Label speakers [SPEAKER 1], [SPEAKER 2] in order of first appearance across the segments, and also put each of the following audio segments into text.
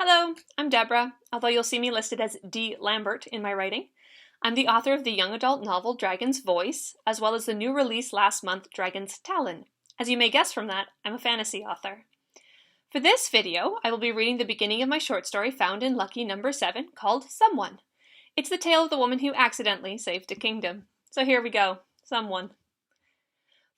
[SPEAKER 1] Hello, I'm Deborah, although you'll see me listed as D. Lambert in my writing. I'm the author of the young adult novel Dragon's Voice, as well as the new release last month, Dragon's Talon. As you may guess from that, I'm a fantasy author. For this video, I will be reading the beginning of my short story found in Lucky number 7 called Someone. It's the tale of the woman who accidentally saved a kingdom. So here we go, Someone.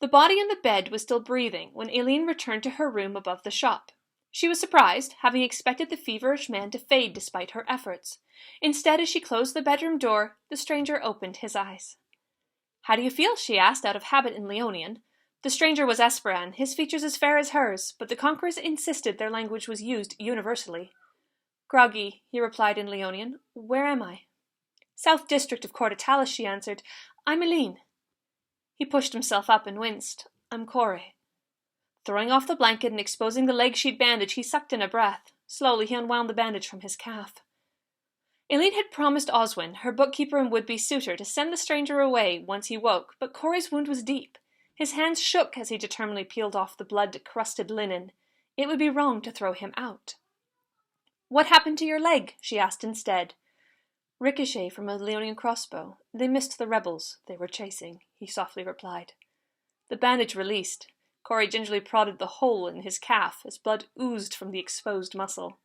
[SPEAKER 1] The body in the bed was still breathing when Aileen returned to her room above the shop. She was surprised, having expected the feverish man to fade despite her efforts. Instead, as she closed the bedroom door, the stranger opened his eyes. "How do you feel?" she asked, out of habit in Leonian. The stranger was Esperan, his features as fair as hers, but the conquerors insisted their language was used universally. "Groggy," he replied in Leonian. "Where am I?" "South District of Cortatalis," she answered. "I'm Aileen." He pushed himself up and winced. "I'm Corey." Throwing off the blanket and exposing the leg-sheet bandage, he sucked in a breath. Slowly, he unwound the bandage from his calf. Aileen had promised Oswin, her bookkeeper and would-be suitor, to send the stranger away once he woke, but Corey's wound was deep. His hands shook as he determinedly peeled off the blood-crusted linen. It would be wrong to throw him out. "What happened to your leg?" she asked instead. "Ricochet from a Leonian crossbow. They missed the rebels they were chasing," he softly replied. The bandage released. Corey gingerly prodded the hole in his calf as blood oozed from the exposed muscle.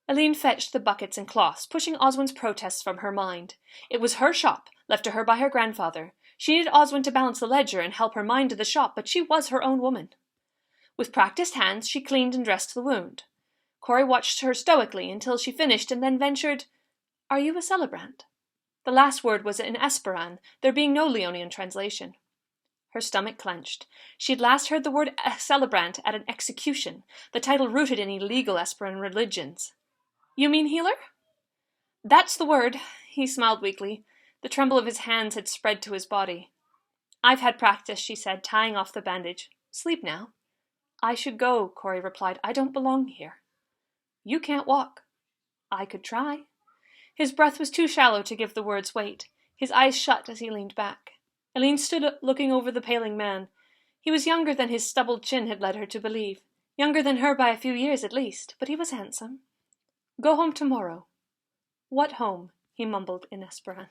[SPEAKER 1] Aileen fetched the buckets and cloths, pushing Oswin's protests from her mind. It was her shop, left to her by her grandfather. She needed Oswin to balance the ledger and help her mind to the shop, but she was her own woman. With practiced hands, she cleaned and dressed the wound. Corey watched her stoically until she finished and then ventured, "Are you a celebrant?" The last word was in Esperan, there being no Leonian translation. Her stomach clenched. She had last heard the word celebrant at an execution, the title rooted in illegal Esperan religions. "You mean healer?" "That's the word." He smiled weakly. The tremble of his hands had spread to his body. "I've had practice," she said, tying off the bandage. "Sleep now." "I should go," Corey replied. "I don't belong here." "You can't walk." "I could try." His breath was too shallow to give the words weight. His eyes shut as he leaned back. Aileen stood looking over the paling man. He was younger than his stubbled chin had led her to believe. Younger than her by a few years at least, but he was handsome. "Go home tomorrow." "What home?" he mumbled in Esperan.